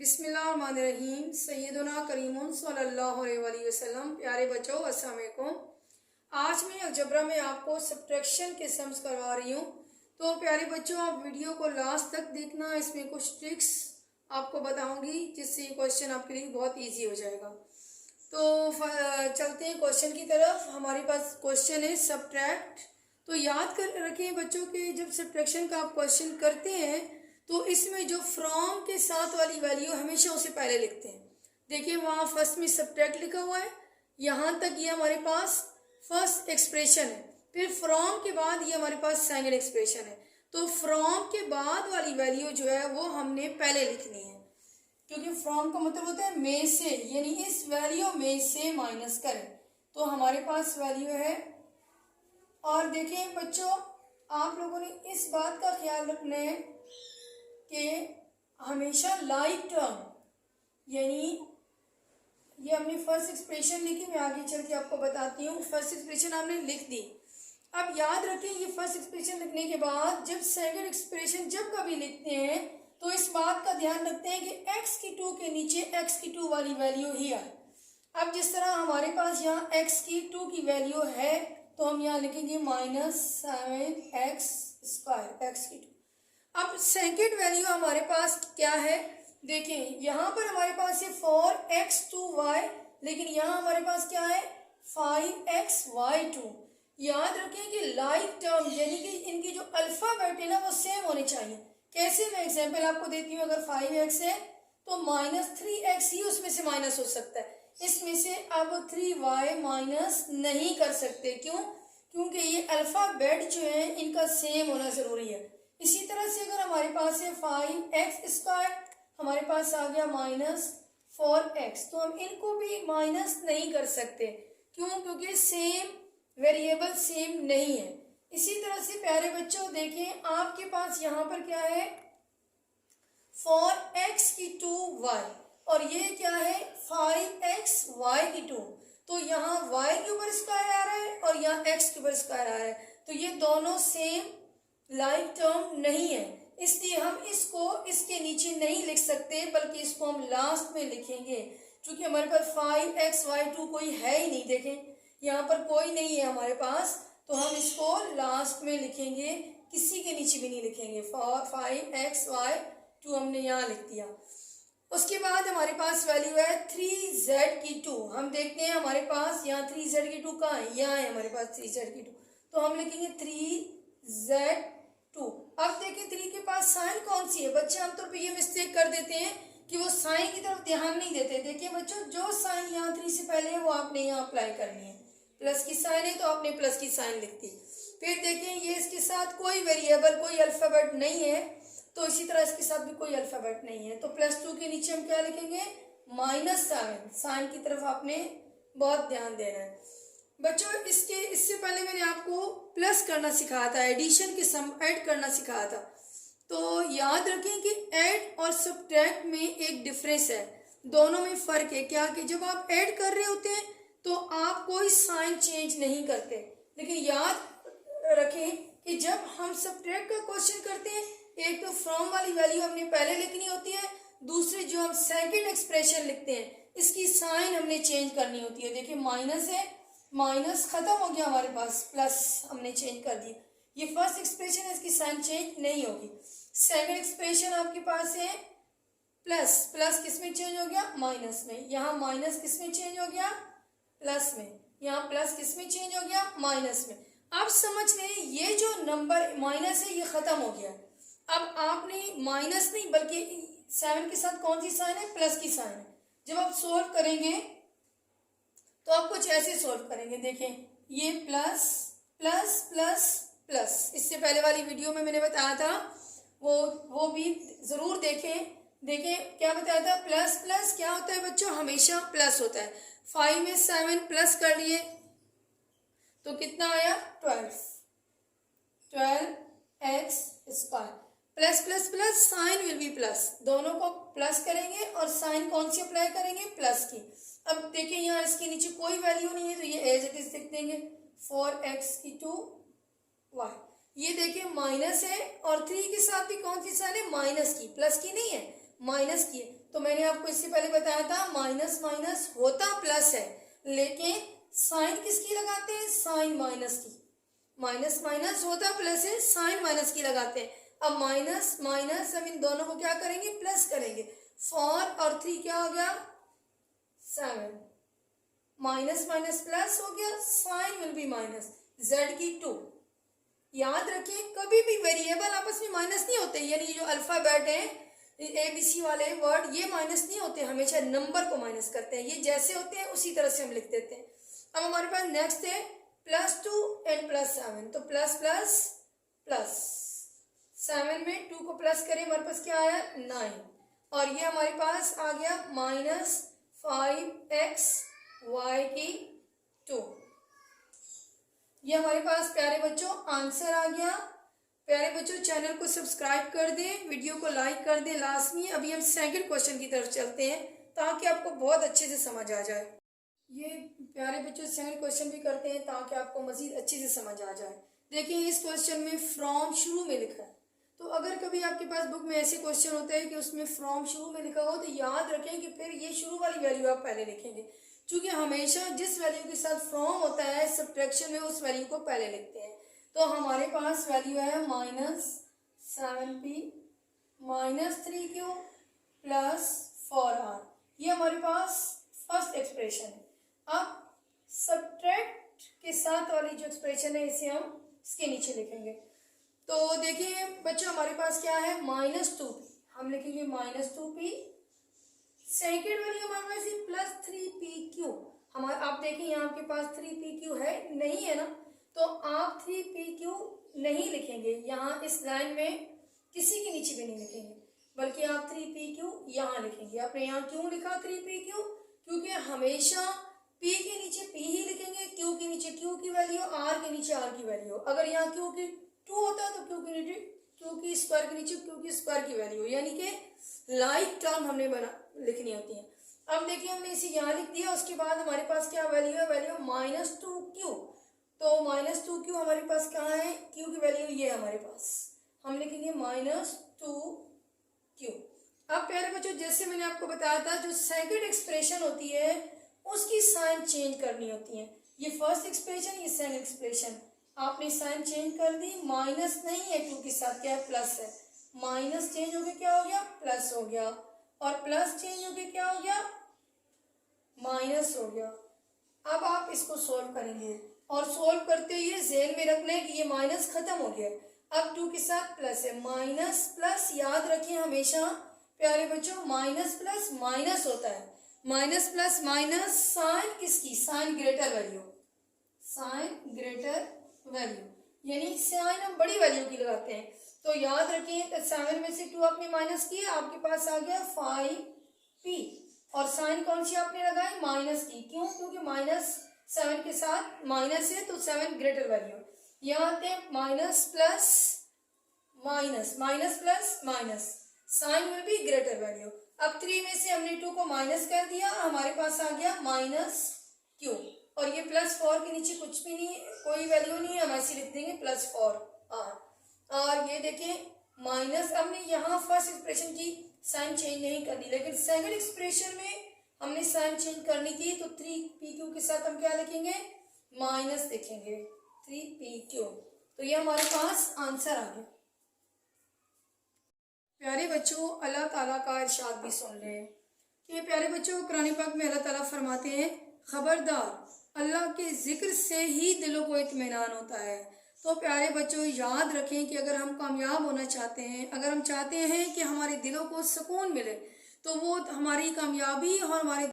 बिस्मिल्लाहिर्रहमानिर्रहीम। सैयदुना करीमुन सल्लल्लाहु अलैहि वसल्लम। प्यारे बच्चों, अस्सलाम वालेकुम। आज मैं अलजबरा में आपको सब्ट्रैक्शन के सम्स करवा रही हूँ। तो प्यारे बच्चों, आप वीडियो को लास्ट तक देखना। इसमें कुछ ट्रिक्स आपको बताऊंगी जिससे ये क्वेश्चन आपके लिए बहुत ईजी हो जाएगा। तो चलते हैं क्वेश्चन की तरफ। हमारे पास क्वेश्चन है सब्ट्रैक्ट। तो याद कर रखें बच्चों के, जब सब्ट्रैक्शन का आप क्वेश्चन करते हैं तो इसमें जो फ्रॉम के साथ वाली वैल्यू हमेशा उसे पहले लिखते हैं। देखिए वहाँ फर्स्ट में सब्ट्रैक्ट लिखा हुआ है, यहाँ तक ये हमारे पास फर्स्ट एक्सप्रेशन है। फिर फ्रॉम के बाद ये हमारे पास सेकंड एक्सप्रेशन है। तो फ्रॉम के बाद वाली वैल्यू जो है वो हमने पहले लिखनी है, क्योंकि फ्रॉम का मतलब होता है में से, यानी इस वैल्यू में से माइनस करें। तो हमारे पास वैल्यू है। और देखें बच्चों, आप लोगों ने इस बात का ख्याल रखना है कि हमेशा लाइक टर्म, यानी ये हमने फर्स्ट एक्सप्रेशन लिखी, मैं आगे चल के आपको बताती हूँ। फर्स्ट एक्सप्रेशन हमने लिख दी। अब याद रखें, ये फर्स्ट एक्सप्रेशन लिखने के बाद जब सेकंड एक्सप्रेशन जब कभी लिखते हैं तो इस बात का ध्यान रखते हैं कि x की 2 के नीचे x की 2 वाली वैल्यू ही आए। अब जिस तरह हमारे पास यहाँ x की 2 की वैल्यू है तो हम यहाँ लिखेंगे -7x स्क्वायर, x की 2। अब सेकंड वैल्यू हमारे पास क्या है, देखें यहाँ पर हमारे पास है 4x2y, लेकिन यहाँ हमारे पास क्या है 5xy2। याद रखें कि लाइक टर्म, यानी कि इनकी जो अल्फाबेट है ना वो सेम होने चाहिए। कैसे, मैं एग्जांपल आपको देती हूँ। अगर 5x है तो -3x ही उसमें से माइनस हो सकता है। इसमें से अब 3y माइनस नहीं कर सकते। क्यों? क्योंकि ये अल्फाबेट जो है इनका सेम होना जरूरी है। इसी तरह से अगर हमारे पास है 5x स्क्वायर, हमारे पास आ गया -4x, तो हम इनको भी माइनस नहीं कर सकते। क्यों? क्योंकि सेम वेरिएबल सेम नहीं है। इसी तरह से प्यारे बच्चों देखें, आपके पास यहाँ पर क्या है 4x की 2y, और ये क्या है 5xy की 2। तो यहाँ y के ऊपर स्क्वायर आ रहा है और यहाँ x के ऊपर स्क्वायर आ रहा है, तो ये दोनों सेम लाइक टर्म नहीं है। इसलिए हम इसको इसके नीचे नहीं लिख सकते, बल्कि इसको हम लास्ट में लिखेंगे। क्योंकि हमारे पास 5xy2 कोई है ही नहीं, देखें यहाँ पर कोई नहीं है हमारे पास, तो हम इसको लास्ट में लिखेंगे, किसी के नीचे भी नहीं लिखेंगे। 5xy2 हमने यहाँ लिख दिया। उसके बाद हमारे पास वैल्यू है 3z की 2। हम देखते हैं हमारे पास यहाँ 3z की 2 कहाँ है, यहाँ है हमारे पास 3z की 2, तो हम लिखेंगे 3z2। अब देखिए 3 के पास साइन कौन सी है। बच्चे आमतौर पे ये मिस्टेक कर देते हैं कि वो साइन की तरफ ध्यान नहीं देते। देखिए बच्चों, जो साइन यहाँ 3 से पहले है वो आपने यहाँ अप्लाई करनी है। प्लस की साइन है तो आपने प्लस की साइन लिख दी। फिर देखें ये इसके साथ कोई वेरिएबल, कोई अल्फाबेट नहीं है, तो इसी तरह इसके साथ भी कोई अल्फाबेट नहीं है। तो +2 के नीचे हम क्या लिखेंगे -7। साइन की तरफ आपने बहुत ध्यान देना है बच्चों। इससे पहले मैंने आपको प्लस करना सिखाया था, एडिशन के सम ऐड करना सिखाया था। तो याद रखें कि ऐड और सब्ट्रैक्ट में एक डिफरेंस है, दोनों में फ़र्क है। क्या कि जब आप ऐड कर रहे होते हैं तो आप कोई साइन चेंज नहीं करते, लेकिन याद रखें कि जब हम सब्ट्रैक्ट का क्वेश्चन करते हैं, एक तो फ्रॉम वाली वैल्यू हमने पहले लिखनी होती है, दूसरी जो हम सेकंड एक्सप्रेशन लिखते हैं इसकी साइन हमने चेंज करनी होती है। देखिए माइनस है, माइनस खत्म हो गया हमारे पास, प्लस हमने चेंज कर दिया। ये फर्स्ट एक्सप्रेशन है, इसकी साइन चेंज नहीं होगी। सेकंड एक्सप्रेशन आपके पास है प्लस, प्लस किस में चेंज हो गया माइनस में। यहाँ माइनस किस में चेंज हो गया प्लस में, यहाँ प्लस किस में चेंज हो गया माइनस में। अब समझ लें ये जो नंबर माइनस है ये खत्म हो गया। अब आपने माइनस नहीं बल्कि 7 के साथ कौन सी साइन है, प्लस की साइन है। जब आप सोल्व करेंगे तो आप कुछ ऐसे सोल्व करेंगे। देखें ये प्लस प्लस प्लस प्लस, इससे पहले वाली वीडियो में मैंने बताया था, वो भी जरूर देखें। देखें क्या बताया था, प्लस प्लस क्या होता है बच्चों, हमेशा प्लस होता है। 5 में 7 प्लस कर लिए तो कितना आया 12x square. Plus plus plus sign will B plus, दोनों को प्लस करेंगे और साइन कौन सी अप्लाई करेंगे प्लस की। अब देखिए यहाँ इसके नीचे कोई वैल्यू नहीं है तो ये एज इट इज लिख देंगे 4x की 2y। ये देखिए माइनस है और 3 के साथ भी कौन सी साइन है माइनस की, प्लस की नहीं है, माइनस की है। तो मैंने आपको इससे पहले बताया था माइनस माइनस होता प्लस है, लेकिन साइन किसकी लगाते हैं, साइन माइनस की। माइनस माइनस होता प्लस है, साइन माइनस की लगाते हैं। अब माइनस माइनस हम इन दोनों को क्या करेंगे, प्लस करेंगे। 4 और 3 क्या हो गया, 7। माइनस माइनस प्लस हो गया, sign will be minus, z की 2। याद रखिए कभी भी वेरिएबल आपस में माइनस नहीं होते, यानी जो अल्फाबेट है ABC वाले वर्ड ये माइनस नहीं होते, हमेशा नंबर को माइनस करते हैं। ये जैसे होते हैं उसी तरह से हम लिख देते हैं। अब हमारे पास नेक्स्ट है +2 एंड +7, तो प्लस प्लस प्लस 7 में 2 को प्लस करें, हमारे पास क्या आया 9, और ये हमारे पास आ गया -5x y की 2। ये हमारे पास प्यारे बच्चों आंसर आ गया। प्यारे बच्चों चैनल को सब्सक्राइब कर दें, वीडियो को लाइक कर दें लाजमी। अभी हम सेकंड क्वेश्चन की तरफ चलते हैं ताकि आपको बहुत अच्छे से समझ आ जाए। ये प्यारे बच्चों सेकंड क्वेश्चन भी करते हैं ताकि आपको मजीद अच्छे से समझ आ जाए। देखिए इस क्वेश्चन में फ्रॉम शुरू में लिखा है, तो अगर कभी आपके पास बुक में ऐसे क्वेश्चन होते हैं कि उसमें फ्रॉम शुरू में लिखा हो तो याद रखें कि फिर ये शुरू वाली वैल्यू आप पहले लिखेंगे, क्योंकि हमेशा जिस वैल्यू के साथ फ्रॉम होता है सब्ट्रैक्शन में उस वैल्यू को पहले लिखते हैं। तो हमारे पास वैल्यू है -7p -3q +4r, ये हमारे पास फर्स्ट एक्सप्रेशन है। अब सब्ट्रैक्ट के साथ वाली जो एक्सप्रेशन है इसे हम इसके नीचे लिखेंगे। तो देखिए बच्चों हमारे पास क्या है -2p, हम लिखेंगे -2p। सेकेंड वाली हमारे पास +3pq, हमारा आप देखें यहाँ आपके पास 3pq है नहीं है ना, तो आप 3pq नहीं लिखेंगे यहाँ इस लाइन में, किसी के नीचे भी नहीं लिखेंगे, बल्कि आप 3pq यहाँ लिखेंगे। आपने यहाँ क्यों लिखा 3pq, क्योंकि हमेशा p के नीचे p ही लिखेंगे, q के नीचे q की वैल्यू, r के नीचे r की वैल्यू। अगर यहाँ q की 2 होता है तो q के नीचे q की स्क्वायर के नीचे q की स्क्वायर की वैल्यू, यानी कि लाइक टर्म हमने लिखनी होती है। अब देखिए हमने इसे यहाँ लिख दिया, उसके बाद हमारे पास क्या वैल्यू है, वैल्यू -2q। तो -2q हमारे पास कहाँ है, q की वैल्यू ये हमारे पास, हम लिखेंगे -2q। अब प्यारे बच्चों जैसे मैंने आपको बताया था जो सेकंड एक्सप्रेशन होती है उसकी साइन चेंज करनी होती है। ये फर्स्ट एक्सप्रेशन, ये सेकंड एक्सप्रेशन, आपने साइन चेंज कर दी, माइनस नहीं है 2 के साथ, क्या है प्लस है, माइनस चेंज हो गया क्या हो गया प्लस हो गया, और प्लस चेंज हो गया क्या हो गया माइनस हो गया। अब आप इसको सोल्व करेंगे और सोल्व करते हुए ज़हन में रखना है कि ये माइनस खत्म हो गया, अब 2 के साथ प्लस है, माइनस प्लस याद रखिए हमेशा प्यारे बच्चों माइनस प्लस माइनस होता है, माइनस प्लस माइनस साइन किसकी, sign greater value, sign greater value, यानी साइन हम बड़ी वैल्यू की लगाते हैं। तो याद रखिए 7 में से 2 आपने माइनस किया, आपके पास आ गया 5p, और साइन कौन सी आपने लगाई माइनस की, क्यों, क्योंकि -7 के साथ माइनस है तो 7 ग्रेटर वैल्यू। यहाँ आते हैं minus plus minus, minus plus minus, sign will be greater value. अब 3 में से हमने 2 को माइनस कर दिया, हमारे पास आ गया -q, और ये +4 के नीचे कुछ भी नहीं, कोई वैल्यू नहीं है, हम ऐसे लिख देंगे +4r। और ये देखें माइनस, हमने यहाँ फर्स्ट एक्सप्रेशन की साइन चेंज नहीं करनी, लेकिन सेकंड एक्सप्रेशन में हमने साइन चेंज करनी थी, तो 3pq के साथ हम क्या लिखेंगे माइनस लिखेंगे 3pq। तो ये हमारे पास आंसर आ गया। प्यारे बच्चों अल्लाह ताला का इरशाद भी सुन लें कि प्यारे बच्चों कुरान पाक में अल्लाह ताला फरमाते हैं खबरदार अल्लाह के जिक्र से ही दिलों को इत्मीनान होता है। तो प्यारे बच्चों याद रखें कि अगर हम कामयाब होना चाहते हैं, अगर हम चाहते हैं कि हमारे दिलों को सुकून मिले, तो वो हमारी कामयाबी और हमारे